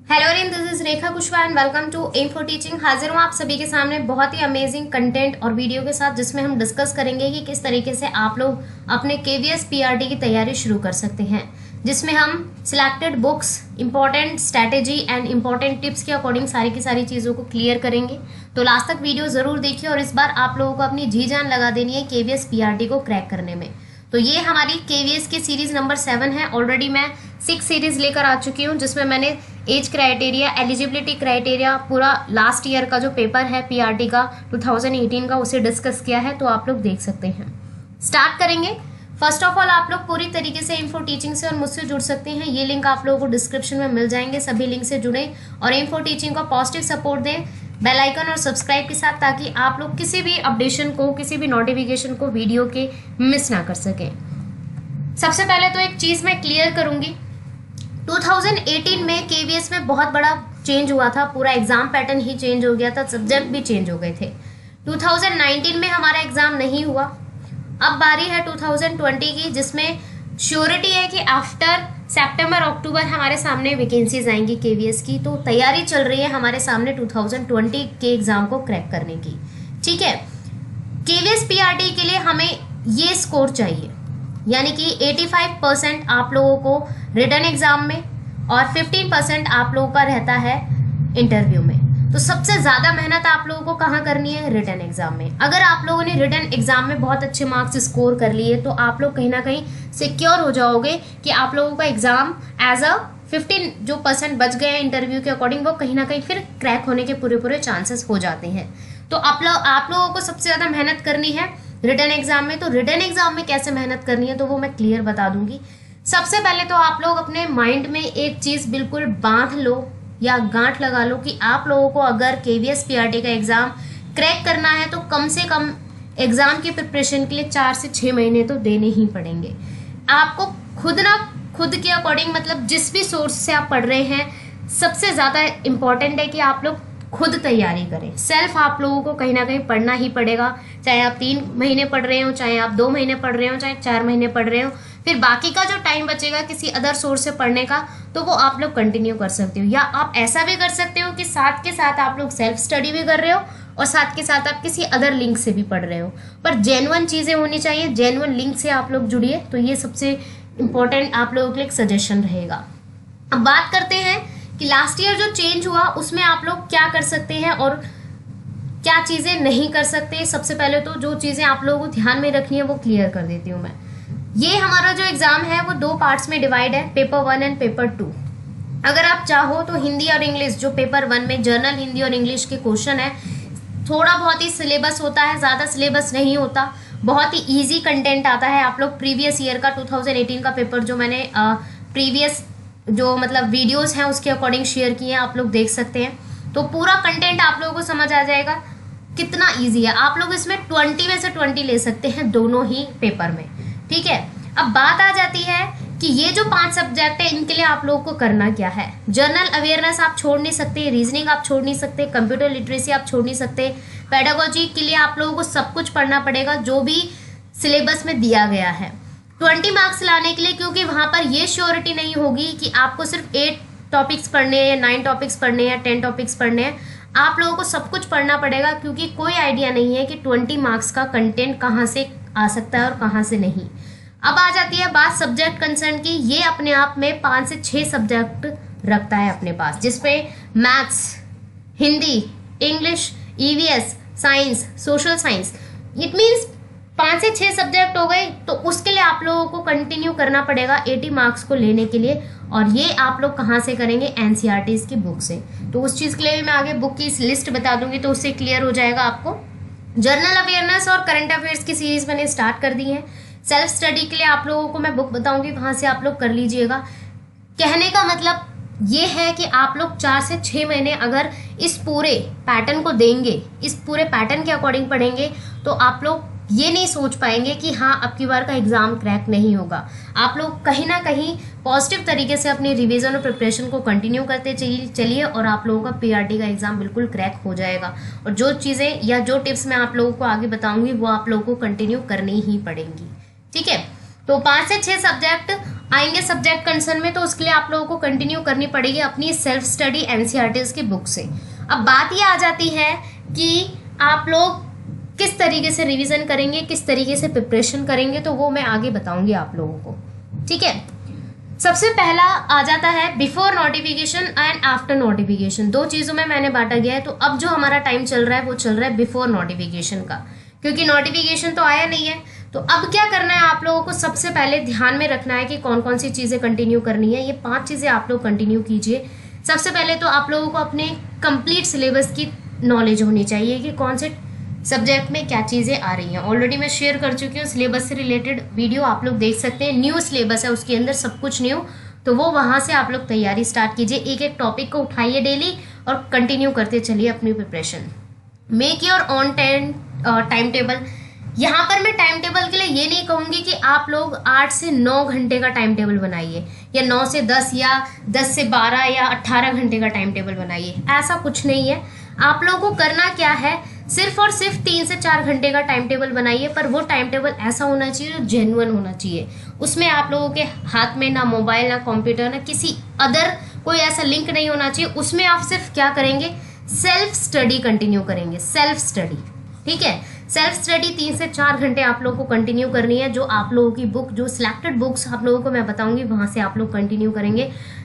Hello रिन, this is Rekha Kushwaha and welcome to m for teaching. हाजिर हूँ आप सभी के सामने बहुत ही अमेजिंग कंटेंट और वीडियो के साथ, जिसमें हम डिस्कस करेंगे कि किस तरीके से आप लोग अपने केवीएस पीआरटी की तैयारी शुरू कर सकते हैं, जिसमें हम selected books, important strategy and important tips के अकॉर्डिंग सारी की सारी चीज़ों को क्लियर करेंगे। तो लास्ट तक वीडियो ज़रूर देखिए और इस बार आप लोगों को अपनी जी जान लगा देनी है केवीएस पीआरटी को क्रैक करने में। तो ये हमारी केवीएस की सीरीज नंबर 7 है। ऑलरेडी मैं 6 सीरीज लेकर आ चुकी हूँ, जिसमें मैंने एज क्राइटेरिया, एलिजिबिलिटी क्राइटेरिया, पूरा लास्ट ईयर का जो पेपर है पीआरटी का 2018 का, उसे डिस्कस किया है। तो आप लोग देख सकते हैं। स्टार्ट करेंगे। फर्स्ट ऑफ ऑल आप लोग पूरी तरीके से एम फॉर टीचिंग से और मुझसे जुड़ सकते हैं। ये लिंक आप लोगों को डिस्क्रिप्शन में मिल जाएंगे। सभी लिंक से जुड़े और एम फॉर टीचिंग को पॉजिटिव सपोर्ट दें बेल आइकन और सब्सक्राइब के साथ, ताकि आप लोग किसी भी अपडेशन को, किसी भी नोटिफिकेशन को वीडियो के मिस ना कर सकें। सबसे पहले तो एक चीज़ मैं क्लियर करूंगी, 2018 में केवीएस में बहुत बड़ा चेंज हुआ था। पूरा एग्जाम पैटर्न ही चेंज हो गया था, सब्जेक्ट भी चेंज हो गए थे। 2019 में हमारा एग्जाम नहीं हुआ। अब बारी है 2020 की, जिसमें श्योरिटी है कि आफ्टर सितंबर अक्टूबर हमारे सामने वैकेंसीज आएंगी केवीएस की। तो तैयारी चल रही है हमारे सामने 2020 के एग्जाम को क्रैक करने की। ठीक है, केवीएस पीआरटी के लिए हमें ये स्कोर चाहिए, यानी कि 85% आप लोगों को रिटन एग्जाम में और 15% आप लोगों का रहता है इंटरव्यू में। तो सबसे ज्यादा मेहनत आप लोगों को कहाँ करनी है? रिटन एग्जाम में। अगर आप लोगों ने रिटन एग्जाम में बहुत अच्छे मार्क्स स्कोर कर लिए, तो आप लोग कहीं ना कहीं सिक्योर हो जाओगे कि आप लोगों का एग्जाम एज अ 15% बच गए इंटरव्यू के अकॉर्डिंग, वो कहीं ना कहीं फिर क्रैक होने के पूरे चांसेस हो जाते हैं। तो आप लोगों को सबसे ज्यादा मेहनत करनी है रिटन एग्जाम में। तो रिटन एग्जाम में कैसे मेहनत करनी है, तो वो मैं क्लियर बता दूंगी। सबसे पहले तो आप लोग अपने माइंड में एक चीज बिल्कुल बांध लो या गांठ लगा लो कि आप लोगों को अगर केवीएस पीआरटी का एग्जाम क्रैक करना है, तो कम से कम एग्जाम की प्रिपरेशन के लिए 4 से 6 महीने तो देने ही पड़ेंगे। आपको खुद के अकॉर्डिंग, मतलब जिस भी सोर्स से आप पढ़ रहे हैं, सबसे ज्यादा इंपॉर्टेंट है कि आप लोग खुद तैयारी करें। सेल्फ आप लोगों को कहीं ना कहीं पढ़ना ही पड़ेगा, चाहे आप 3 महीने पढ़ रहे हो, चाहे आप 2 महीने पढ़ रहे हो, चाहे 4 महीने पढ़ रहे हो। फिर बाकी का जो टाइम बचेगा किसी अदर सोर्स से पढ़ने का, तो वो आप लोग कंटिन्यू कर सकते हो। या आप ऐसा भी कर सकते हो कि साथ के साथ आप लोग सेल्फ स्टडी भी कर रहे हो और साथ के साथ आप किसी अदर लिंक से भी पढ़ रहे हो। पर जेन्युइन चीजें होनी चाहिए, जेन्युइन लिंक से आप लोग जुड़िए। तो ये सबसे इंपॉर्टेंट आप लोगों के लिए एक सजेशन रहेगा। अब बात करते हैं कि लास्ट ईयर जो चेंज हुआ, उसमें आप लोग क्या कर सकते हैं और क्या चीजें नहीं कर सकते। सबसे पहले तो जो चीजें आप लोगों को ध्यान में रखनी है वो क्लियर कर देती हूँ मैं। ये हमारा जो एग्जाम है वो 2 पार्ट्स में डिवाइड है, पेपर 1 एंड पेपर 2। अगर आप चाहो तो हिंदी और इंग्लिश, जो पेपर 1 में जनरल हिंदी और इंग्लिश के क्वेश्चन है, थोड़ा बहुत ही सिलेबस होता है, ज्यादा सिलेबस नहीं होता, बहुत ही ईजी कंटेंट आता है। आप लोग प्रीवियस ईयर का 2018 का पेपर जो मैंने प्रीवियस जो मतलब वीडियोस हैं उसके अकॉर्डिंग शेयर किए हैं, आप लोग देख सकते हैं। तो पूरा कंटेंट आप लोगों को समझ आ जाएगा कितना इजी है। आप लोग इसमें 20 में से 20 ले सकते हैं दोनों ही पेपर में। ठीक है, अब बात आ जाती है कि ये जो 5 सब्जेक्ट है, इनके लिए आप लोगों को करना क्या है। जनरल अवेयरनेस आप छोड़ नहीं सकते, रीजनिंग आप छोड़ नहीं सकते, कंप्यूटर लिटरेसी आप छोड़ नहीं सकते। पेडागोजी के लिए आप लोगों को सब कुछ पढ़ना पड़ेगा जो भी सिलेबस में दिया गया है 20 मार्क्स लाने के लिए, क्योंकि वहां पर ये श्योरिटी नहीं होगी कि आपको सिर्फ 8 टॉपिक्स पढ़ने हैं या 9 टॉपिक्स पढ़ने हैं या 10 टॉपिक्स पढ़ने हैं। आप लोगों को सब कुछ पढ़ना पड़ेगा, क्योंकि कोई आइडिया नहीं है कि 20 मार्क्स का कंटेंट कहाँ से आ सकता है और कहाँ से नहीं। अब आ जाती है बात सब्जेक्ट कंसर्न की। ये अपने आप में 5 से 6 सब्जेक्ट रखता है अपने पास, जिसमें maths, Hindi, English, EVS, science, social science. It means 5 से 6 सब्जेक्ट हो गए। तो उसके लिए आप लोगों को कंटिन्यू करना पड़ेगा 80 मार्क्स को लेने के लिए। और ये आप लोग कहाँ से करेंगे? एनसीईआरटी की बुक से। तो उस चीज़ के लिए भी मैं आगे बुक की लिस्ट बता दूंगी, तो उससे क्लियर हो जाएगा आपको। जनरल अवेयरनेस और करंट अफेयर्स की सीरीज मैंने स्टार्ट कर दी है। सेल्फ स्टडी के लिए आप लोगों को मैं बुक बताऊंगी, वहां से आप लोग कर लीजिएगा। कहने का मतलब ये है कि आप लोग 4 से 6 महीने अगर इस पूरे पैटर्न को देंगे, इस पूरे पैटर्न के अकॉर्डिंग पढ़ेंगे, तो आप लोग ये नहीं सोच पाएंगे कि हाँ अब की बार का एग्जाम क्रैक नहीं होगा। आप लोग कहीं ना कहीं पॉजिटिव तरीके से अपनी रिवीजन और प्रिपरेशन को कंटिन्यू करते चलिए और आप लोगों का पीआरटी का एग्जाम बिल्कुल क्रैक हो जाएगा। और जो चीज़ें या जो टिप्स मैं आप लोगों को आगे बताऊंगी वो आप लोगों को कंटिन्यू करनी ही पड़ेंगी। ठीक है, तो 5 से 6 सब्जेक्ट आएंगे सब्जेक्ट कंसर्न में, तो उसके लिए आप लोगों को कंटिन्यू करनी पड़ेगी अपनी सेल्फ स्टडी एनसीईआरटीज की बुक से। अब बात ये आ जाती है कि आप लोग किस तरीके से रिवीजन करेंगे, किस तरीके से प्रिपरेशन करेंगे, तो वो मैं आगे बताऊंगी आप लोगों को, ठीक है। सबसे पहला आ जाता है before notification and after notification. दो चीज़ों में मैंने बांटा गया है। तो अब जो हमारा टाइम चल रहा है वो चल रहा है बिफोर नोटिफिकेशन का, क्योंकि नोटिफिकेशन तो आया नहीं है। तो अब क्या करना है आप लोगों को, सबसे पहले ध्यान में रखना है कि कौन कौन सी चीज़ें कंटिन्यू करनी है। ये 5 चीज़ें आप लोग कंटिन्यू कीजिए। सबसे पहले तो आप लोगों को अपने कंप्लीट सिलेबस की नॉलेज होनी चाहिए कि कौन से सब्जेक्ट में क्या चीज़ें आ रही हैं। ऑलरेडी मैं शेयर कर चुकी हूँ सिलेबस से रिलेटेड वीडियो, आप लोग देख सकते हैं। न्यू सिलेबस है, उसके अंदर सब कुछ न्यू, तो वो वहाँ से आप लोग तैयारी स्टार्ट कीजिए। एक एक टॉपिक को उठाइए डेली और कंटिन्यू करते चलिए अपनी preparation. Make your on time table. यहाँ पर मैं टाइम टेबल के लिए ये नहीं कहूँगी कि आप लोग 8 से 9 घंटे का टाइम टेबल बनाइए, या 9 से 10 या 10 से 12 या 18 घंटे का टाइम टेबल बनाइए। ऐसा कुछ नहीं है। आप लोगों को करना क्या है, सिर्फ और सिर्फ 3 से 4 घंटे का टाइम टेबल बनाइए, पर वो टाइम टेबल ऐसा होना चाहिए जो जेन्युइन होना चाहिए। उसमें आप लोगों के हाथ में ना मोबाइल, ना कंप्यूटर, ना किसी अदर कोई ऐसा लिंक नहीं होना चाहिए। उसमें आप सिर्फ क्या करेंगे, सेल्फ स्टडी कंटिन्यू करेंगे, सेल्फ स्टडी, ठीक है। सेल्फ स्टडी 3 से 4 घंटे आप लोगों को कंटिन्यू करनी है। जो आप लोगों की बुक, जो सिलेक्टेड बुक्स आप लोगों को मैं बताऊंगी, वहां से आप लोग कंटिन्यू करेंगे।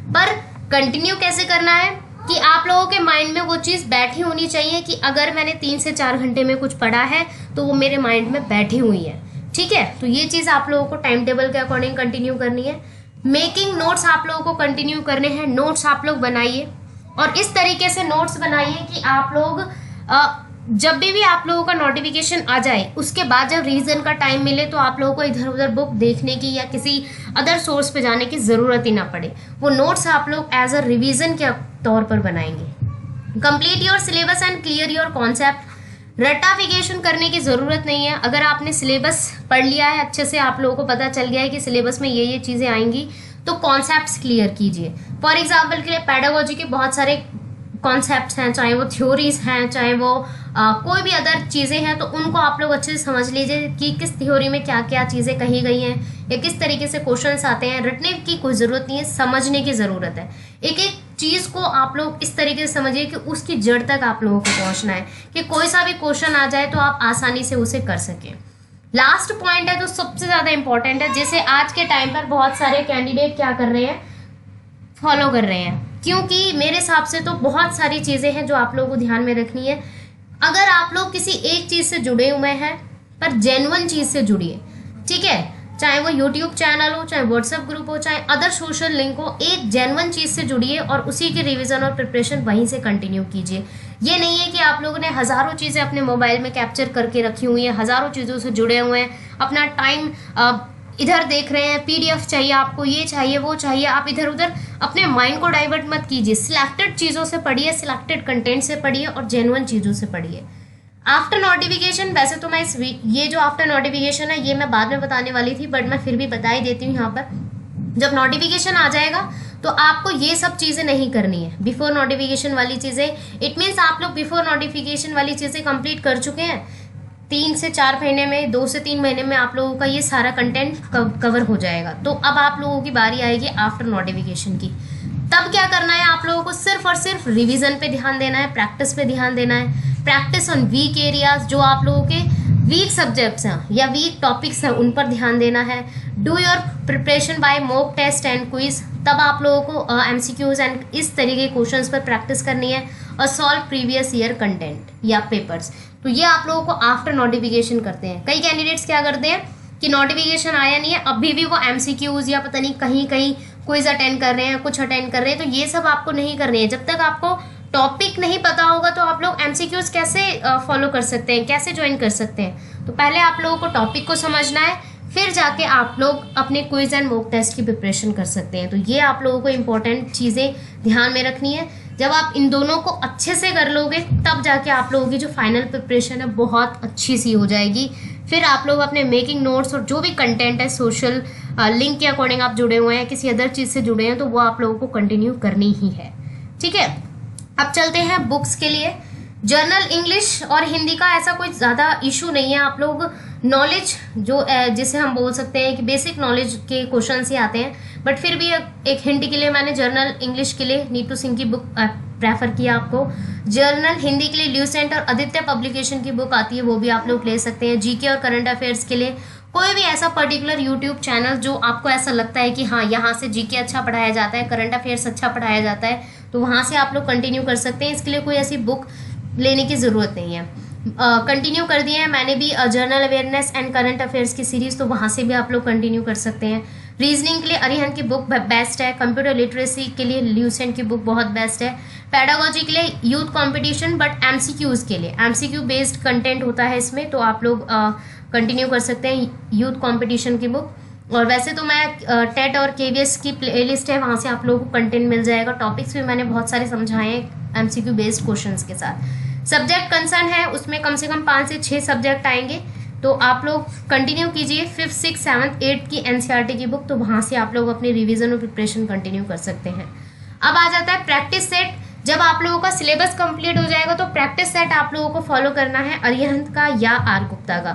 पर कंटिन्यू कैसे करना है कि आप लोगों के माइंड में वो चीज़ बैठी होनी चाहिए कि अगर मैंने 3 से 4 घंटे में कुछ पढ़ा है तो वो मेरे माइंड में बैठी हुई है, ठीक है। तो ये चीज़ आप लोगों को टाइम टेबल के अकॉर्डिंग कंटिन्यू करनी है। मेकिंग नोट्स आप लोगों को कंटिन्यू करने हैं। नोट्स आप लोग बनाइए, और इस तरीके से नोट्स बनाइए कि आप लोग जब भी आप लोगों का नोटिफिकेशन आ जाए, उसके बाद जब रिवीजन का टाइम मिले तो आप लोगों को इधर उधर बुक देखने की या किसी अदर सोर्स पे जाने की ज़रूरत ही ना पड़े। वो नोट्स आप लोग एज अ रिवीजन के तौर पर बनाएंगे। Complete your syllabus and clear your concept. Ratification करने की ज़रूरत नहीं है। अगर आपने सिलेबस पढ़ लिया है अच्छे से, आप लोगों को पता चल गया है कि सिलेबस में ये चीज़ें आएंगी, तो कॉन्सेप्ट्स क्लियर कीजिए। फॉर एग्जाम्पल के लिए पेडागोजी के बहुत सारे कॉन्सेप्ट्स हैं, चाहे वो थ्योरीज हैं, चाहे वो कोई भी अदर चीज़ें हैं, तो उनको आप लोग अच्छे से समझ लीजिए कि किस थ्योरी में क्या क्या चीज़ें कही गई हैं या किस तरीके से क्वेश्चंस आते हैं। रटने की कोई ज़रूरत नहीं है, समझने की ज़रूरत है। एक एक चीज़ को आप लोग इस तरीके से समझिए कि उसकी जड़ तक आप लोगों को पहुँचना है, कि कोई सा भी क्वेश्चन आ जाए तो आप आसानी से उसे कर सकें। लास्ट पॉइंट है जो सबसे ज़्यादा इंपॉर्टेंट है, जिसे आज के टाइम पर बहुत सारे कैंडिडेट क्या कर रहे हैं, फॉलो कर रहे हैं। क्योंकि मेरे हिसाब से तो बहुत सारी चीज़ें हैं जो आप लोगों को ध्यान में रखनी है। अगर आप लोग किसी एक चीज़ से जुड़े हुए हैं, पर जेन्युइन चीज़ से जुड़िए, ठीक है। चाहे वो यूट्यूब चैनल हो, चाहे व्हाट्सएप ग्रुप हो, चाहे अदर सोशल लिंक हो, एक जेन्युइन चीज़ से जुड़िए और उसी की रिवीजन और प्रिपरेशन वहीं से कंटिन्यू कीजिए। ये नहीं है कि आप लोगों ने हज़ारों चीज़ें अपने मोबाइल में कैप्चर करके रखी हुई हैं, हज़ारों चीज़ों से जुड़े हुए हैं, अपना टाइम इधर देख रहे हैं, पीडीएफ चाहिए आपको, ये चाहिए वो चाहिए, आप इधर उधर अपने माइंड को डाइवर्ट मत कीजिए। सिलेक्टेड चीज़ों से पढ़िए, सिलेक्टेड कंटेंट से पढ़िए और जेन्युइन चीज़ों से पढ़िए। आफ्टर नोटिफिकेशन, वैसे तो मैं ये जो आफ्टर नोटिफिकेशन है ये मैं बाद में बताने वाली थी, बट मैं फिर भी बता ही देती हूँ यहाँ पर। जब नोटिफिकेशन आ जाएगा तो आपको ये सब चीज़ें नहीं करनी है, बिफोर नोटिफिकेशन वाली चीज़ें। इट मीन्स आप लोग बिफोर नोटिफिकेशन वाली चीज़ें कंप्लीट कर चुके हैं। 3 से 4 महीने में, 2 से 3 महीने में आप लोगों का ये सारा कंटेंट कवर हो जाएगा। तो अब आप लोगों की बारी आएगी आफ्टर नोटिफिकेशन की। तब क्या करना है, आप लोगों को सिर्फ और सिर्फ रिवीजन पे ध्यान देना है, प्रैक्टिस पे ध्यान देना है। प्रैक्टिस ऑन वीक एरियाज, जो आप लोगों के वीक सब्जेक्ट्स हैं या वीक टॉपिक्स हैं, उन पर ध्यान देना है। Do your preparation by mock test and quiz, तब आप लोगों को एमसीक्यूज एंड इस तरीके के क्वेश्चंस पर प्रैक्टिस करनी है। और सॉल्व प्रीवियस ईयर कंटेंट या पेपर्स। तो ये आप लोगों को आफ्टर नोटिफिकेशन करते हैं। कई कैंडिडेट्स क्या करते हैं कि नोटिफिकेशन आया नहीं है, अभी भी वो एमसीक्यूज या पता नहीं कहीं कहीं क्विज अटेंड कर रहे हैं, कुछ अटेंड कर रहे हैं। तो ये सब आपको नहीं करनी है। जब तक आपको टॉपिक नहीं पता होगा तो आप लोग एमसीक्यूज कैसे फॉलो कर सकते हैं, कैसे ज्वाइन कर सकते हैं। तो पहले आप लोगों को टॉपिक को समझना है, फिर जाके आप लोग अपने क्विज एंड मॉक टेस्ट की प्रिपरेशन कर सकते हैं। तो ये आप लोगों को इंपॉर्टेंट चीज़ें ध्यान में रखनी है। जब आप इन दोनों को अच्छे से कर लोगे तब जाके आप लोगों की जो फाइनल प्रिपरेशन है बहुत अच्छी सी हो जाएगी। फिर आप लोग अपने मेकिंग नोट्स और जो भी कंटेंट है सोशल लिंक के अकॉर्डिंग आप जुड़े हुए हैं, किसी अदर चीज़ से जुड़े हैं, तो वो आप लोगों को कंटिन्यू करनी ही है, ठीक है। अब चलते हैं बुक्स के लिए। जर्नल इंग्लिश और हिंदी का ऐसा कोई ज़्यादा इशू नहीं है। आप लोग नॉलेज जो जिसे हम बोल सकते हैं कि बेसिक नॉलेज के क्वेश्चन ही आते हैं, बट फिर भी एक हिंट के लिए मैंने जर्नल इंग्लिश के लिए नीतू सिंह की बुक प्रेफर किया आपको। जर्नल हिंदी के लिए ल्यूसेंट और आदित्य पब्लिकेशन की बुक आती है, वो भी आप लोग ले सकते हैं। जीके और करंट अफेयर्स के लिए कोई भी ऐसा पर्टिकुलर यूट्यूब चैनल जो आपको ऐसा लगता है कि हाँ यहाँ से जीके अच्छा पढ़ाया जाता है, करंट अफेयर्स अच्छा पढ़ाया जाता है, तो वहाँ से आप लोग कंटिन्यू कर सकते हैं। इसके लिए कोई ऐसी बुक लेने की ज़रूरत नहीं है। कंटिन्यू कर दिए हैं मैंने भी journal awareness and current affairs की सीरीज़, तो वहाँ से भी आप लोग कंटिन्यू कर सकते हैं। रीजनिंग के लिए अरिहंत की बुक बेस्ट है। कंप्यूटर लिटरेसी के लिए ल्यूसेंट की बुक बहुत बेस्ट है। पैडागोजी के लिए यूथ कंपटीशन बट एमसीक्यूज़ के लिए एमसीक्यू बेस्ड कंटेंट होता है इसमें, तो आप लोग कंटिन्यू कर सकते हैं यूथ कंपटीशन की बुक। और वैसे तो मैं टेट और केवीएस की प्लेलिस्ट है, वहाँ से आप लोगों को कंटेंट मिल जाएगा। टॉपिक्स भी मैंने बहुत सारे समझाए हैं एमसीक्यू बेस्ड क्वेश्चंस के साथ। सब्जेक्ट कंसर्न है उसमें कम से कम 5 से 6 सब्जेक्ट आएंगे, तो आप लोग कंटिन्यू कीजिए 5th 6th 7th 8th की एनसीईआरटी की बुक, तो वहाँ से आप लोग अपनी रिवीजन और प्रिपरेशन कंटिन्यू कर सकते हैं। अब आ जाता है प्रैक्टिस सेट। जब आप लोगों का सिलेबस कंप्लीट हो जाएगा तो प्रैक्टिस सेट आप लोगों को फॉलो करना है अरिहंत का या आर गुप्ता का,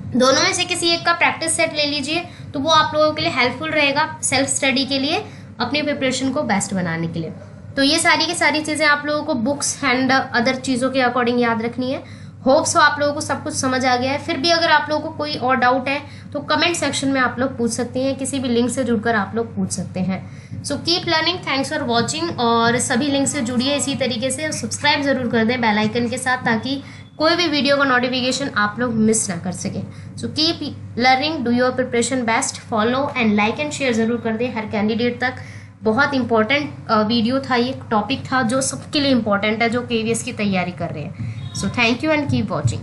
दोनों में से किसी एक का प्रैक्टिस सेट ले लीजिए, तो वो आप लोगों के लिए हेल्पफुल रहेगा सेल्फ स्टडी के लिए, अपनी प्रिपरेशन को बेस्ट बनाने के लिए। तो ये सारी की सारी चीज़ें आप लोगों को बुक्स एंड अदर चीज़ों के अकॉर्डिंग याद रखनी है। होप्स हो आप लोगों को सब कुछ समझ आ गया है। फिर भी अगर आप लोगों को कोई और डाउट है तो कमेंट सेक्शन में आप लोग पूछ सकते हैं, किसी भी लिंक से जुड़कर आप लोग पूछ सकते हैं। So keep learning, thanks for watching, और सभी लिंक से जुड़िए इसी तरीके से, सब्सक्राइब जरूर कर दें बेल आइकन के साथ, ताकि कोई भी वीडियो का नोटिफिकेशन आप लोग मिस ना कर सके। So keep learning, do your preparation best, follow and like and share जरूर कर दें हर कैंडिडेट तक। बहुत इंपॉर्टेंट वीडियो था, ये टॉपिक था जो सबके लिए इंपॉर्टेंट है जो केवीएस की तैयारी कर रहे हैं। So thank you and keep watching.